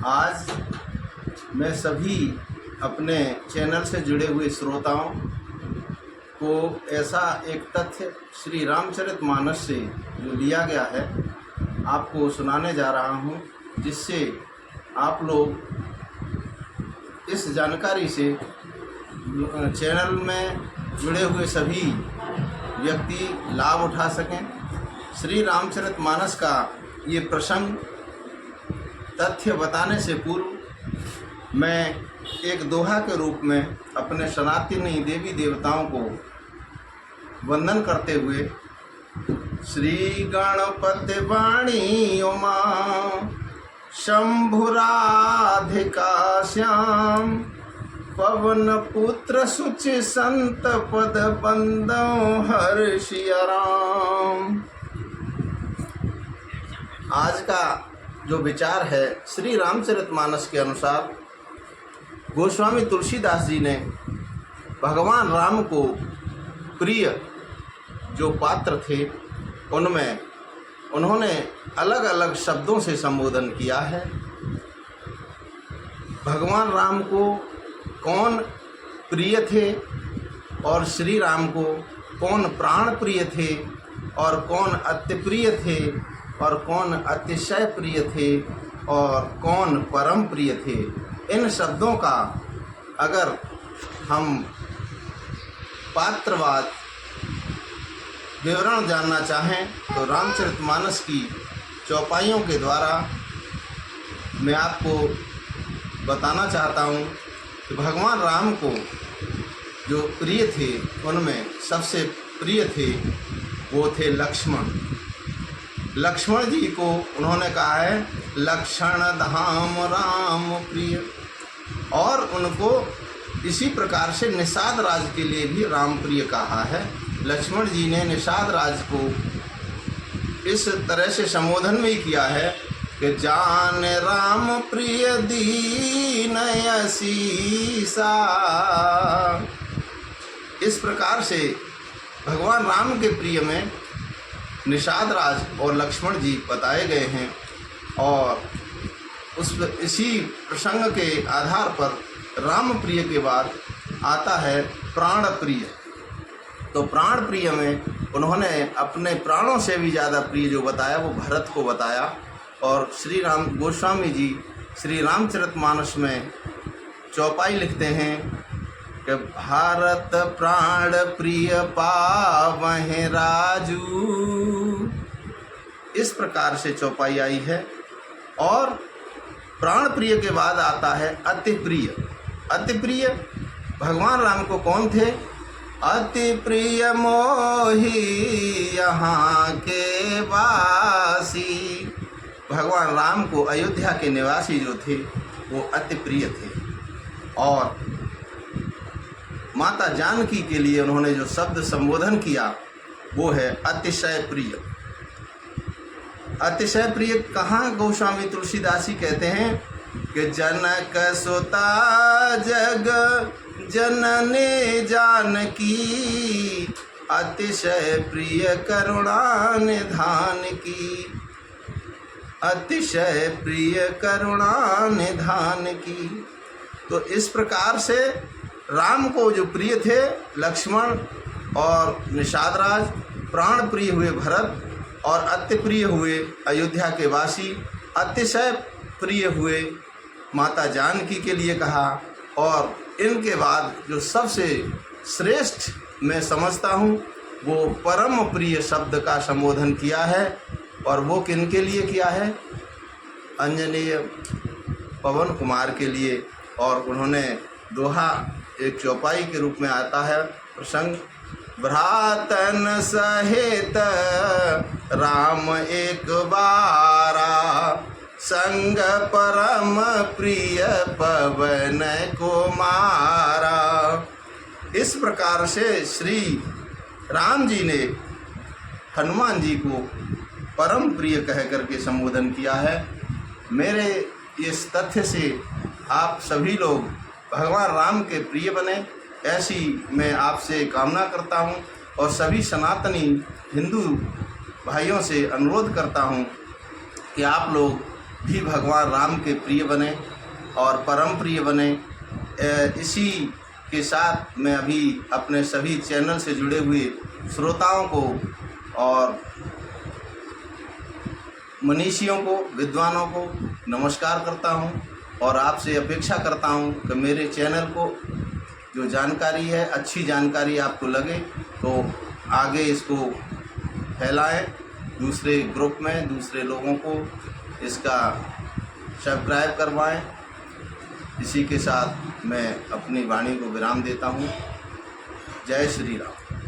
आज मैं सभी अपने चैनल से जुड़े हुए श्रोताओं को ऐसा एक तथ्य श्री रामचरितमानस से जो लिया गया है आपको सुनाने जा रहा हूँ, जिससे आप लोग इस जानकारी से चैनल में जुड़े हुए सभी व्यक्ति लाभ उठा सकें। श्री रामचरितमानस का ये प्रसंग तथ्य बताने से पूर्व मैं एक दोहा के रूप में अपने सनातनी देवी देवताओं को वंदन करते हुए श्री गणपति वाणी उमा शंभुराधिका श्याम पवन पुत्र सुचि संत पद बंदो हर्षिया राम। आज का जो विचार है श्री रामचरितमानस के अनुसार गोस्वामी तुलसीदास जी ने भगवान राम को प्रिय जो पात्र थे उनमें उन्होंने अलग अलग शब्दों से संबोधन किया है। भगवान राम को कौन प्रिय थे और श्री राम को कौन प्राण प्रिय थे और कौन अति प्रिय थे और कौन अतिशय प्रिय थे और कौन परम प्रिय थे। इन शब्दों का अगर हम पात्रवाद विवरण जानना चाहें तो रामचरितमानस की चौपाइयों के द्वारा मैं आपको बताना चाहता हूँ कि भगवान राम को जो प्रिय थे उनमें सबसे प्रिय थे वो थे लक्ष्मण। लक्ष्मण जी को उन्होंने कहा है लक्षण धाम राम प्रिय, और उनको इसी प्रकार से निषाद राज के लिए भी राम प्रिय कहा है। लक्ष्मण जी ने निषाद राज को इस तरह से संबोधन में ही किया है कि जान राम प्रिय दीन असीसा। इस प्रकार से भगवान राम के प्रिय में निषाद राज और लक्ष्मण जी बताए गए हैं, और इसी प्रसंग के आधार पर राम प्रिय के बाद आता है प्राण प्रिय। तो प्राण प्रिय में उन्होंने अपने प्राणों से भी ज़्यादा प्रिय जो बताया वो भरत को बताया। और श्री राम गोस्वामी जी श्री रामचरितमानस में चौपाई लिखते हैं कि भारत प्राण प्रिय पावहि राजू। इस प्रकार से चौपाई आई है। और प्राण प्रिय के बाद आता है अति प्रिय। अति प्रिय भगवान राम को कौन थे? अति प्रिय मोही यहाँ के वासी। भगवान राम को अयोध्या के निवासी जो थे वो अति प्रिय थे। और माता जानकी के लिए उन्होंने जो शब्द संबोधन किया वो है अतिशय प्रिय। अतिशय प्रिय कहाँ गोस्वामी तुलसीदास जी कहते हैं कि जनक सुता जग जननी जानकी अतिशय प्रिय करुणा निधान की। अतिशय प्रिय करुणा निधान की। तो इस प्रकार से राम को जो प्रिय थे लक्ष्मण और निषाद राज, प्राण प्रिय हुए भरत, और अति प्रिय हुए अयोध्या के वासी, अतिशय प्रिय हुए माता जानकी के लिए कहा। और इनके बाद जो सबसे श्रेष्ठ मैं समझता हूँ वो परम प्रिय शब्द का संबोधन किया है। और वो किन के लिए किया है? अंजनेय पवन कुमार के लिए। और उन्होंने दोहा एक चौपाई के रूप में आता है प्रसंग, भ्रातन सहित राम एक बारा संग परम प्रिय पवन कुमारा। इस प्रकार से श्री राम जी ने हनुमान जी को परम प्रिय कह करके संबोधन किया है। मेरे इस तथ्य से आप सभी लोग भगवान राम के प्रिय बने, ऐसी मैं आपसे कामना करता हूं। और सभी सनातनी हिंदू भाइयों से अनुरोध करता हूं कि आप लोग भी भगवान राम के प्रिय बने और परम प्रिय बने। इसी के साथ मैं अभी अपने सभी चैनल से जुड़े हुए श्रोताओं को और मनीषियों को, विद्वानों को नमस्कार करता हूं और आपसे अपेक्षा करता हूं कि मेरे चैनल को जो जानकारी है, अच्छी जानकारी आपको लगे तो आगे इसको फैलाएं, दूसरे ग्रुप में दूसरे लोगों को इसका सब्सक्राइब करवाएं। इसी के साथ मैं अपनी वाणी को विराम देता हूं। जय श्री राम।